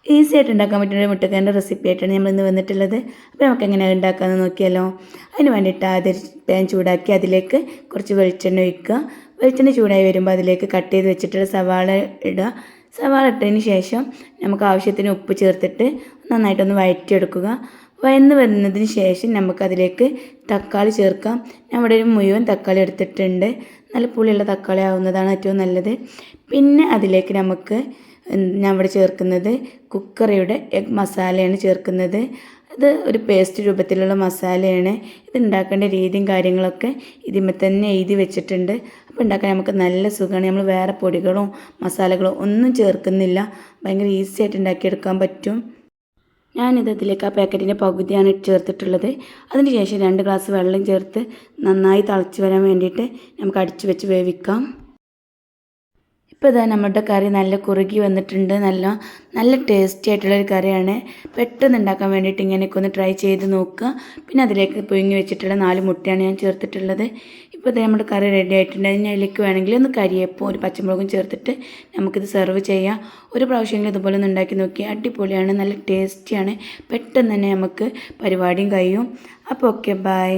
Easy ആയിട്ട് ഉണ്ടാക്കാൻ പറ്റുന്ന ഒരു മുട്ടക്കറിൻ്റെ റെസിപ്പി ആയിട്ടാണ് നമ്മൾ ഇന്ന് വന്നിട്ടുള്ളത്. അപ്പോൾ നമുക്ക് എങ്ങനെയാണ് ഉണ്ടാക്കാമെന്ന് നോക്കിയാലോ. അതിന് വേണ്ടിയിട്ട് ആദ്യം പാൻ ചൂടാക്കി അതിലേക്ക് കുറച്ച് വെളിച്ചെണ്ണ ഒഴിക്കുക. വെളിച്ചെണ്ണ ചൂടായി വരുമ്പോൾ അതിലേക്ക് കട്ട് ചെയ്ത് വെച്ചിട്ടുള്ള സവാള ഇടുക. സവാള ഇട്ടതിന് ശേഷം നമുക്ക് ആവശ്യത്തിന് ഉപ്പ് ചേർത്തിട്ട് നന്നായിട്ടൊന്ന് വഴറ്റിയെടുക്കുക. വഴന്ന് വരുന്നതിന് ശേഷം നമുക്കതിലേക്ക് തക്കാളി ചേർക്കാം. ഞാൻ ഇവിടെ ഒരു മുഴുവൻ തക്കാളി എടുത്തിട്ടുണ്ട്. നല്ല പുളിയുള്ള തക്കാളി ആവുന്നതാണ് ഏറ്റവും നല്ലത്. പിന്നെ അതിലേക്ക് നമുക്ക് ഞാൻ ഇവിടെ ചേർക്കുന്നത് കുക്കറിയുടെ എഗ് മസാലയാണ് ചേർക്കുന്നത്. ഇത് ഒരു പേസ്റ്റ് രൂപത്തിലുള്ള മസാലയാണ്. ഇത് ഉണ്ടാക്കേണ്ട രീതിയും കാര്യങ്ങളൊക്കെ ഇതിന്മേൽ തന്നെ എഴുതി വെച്ചിട്ടുണ്ട്. അപ്പോൾ ഉണ്ടാക്കാൻ നമുക്ക് നല്ല സുഖമാണ്. നമ്മൾ വേറെ പൊടികളോ മസാലകളോ ഒന്നും ചേർക്കുന്നില്ല. ഭയങ്കര ഈസി ആയിട്ട് ഉണ്ടാക്കിയെടുക്കാൻ പറ്റും. ഞാനിത് അതിലേക്ക് ആ പാക്കറ്റിൻ്റെ പകുതിയാണ് ചേർത്തിട്ടുള്ളത്. അതിന് ശേഷം 2 ഗ്ലാസ് വെള്ളം ചേർത്ത് നന്നായി തിളച്ച് വരാൻ വേണ്ടിയിട്ട് നമുക്ക് അടിച്ചു വെച്ച് വേവിക്കാം. ഇപ്പോൾ ഇതാ നമ്മുടെ കറി നല്ല കുറുകി വന്നിട്ടുണ്ട്. നല്ല ടേസ്റ്റി ആയിട്ടുള്ളൊരു കറിയാണ്. പെട്ടെന്ന് ഉണ്ടാക്കാൻ വേണ്ടിയിട്ട് ഇങ്ങനെയൊക്കെ ഒന്ന് ട്രൈ ചെയ്ത് നോക്കുക. പിന്നെ അതിലേക്ക് പുഴുങ്ങി വെച്ചിട്ടുള്ള 4 മുട്ടയാണ് ഞാൻ ചേർത്തിട്ടുള്ളത്. ഇപ്പോൾ ഇതാ നമ്മുടെ കറി റെഡി ആയിട്ടുണ്ട്. അതിലേക്ക് വേണമെങ്കിൽ ഒന്ന് കരിയേപ്പും ഒരു പച്ചമുളകും ചേർത്തിട്ട് നമുക്കിത് സെർവ് ചെയ്യാം. ഒരു പ്രാവശ്യമെങ്കിലും ഇതുപോലെ ഒന്ന് ഉണ്ടാക്കി നോക്കി. അടിപൊളിയാണ്, നല്ല ടേസ്റ്റിയാണ്. പെട്ടെന്ന് തന്നെ നമുക്ക് പരിപാടിയും കഴിയും. അപ്പോൾ ഓക്കെ, ബൈ.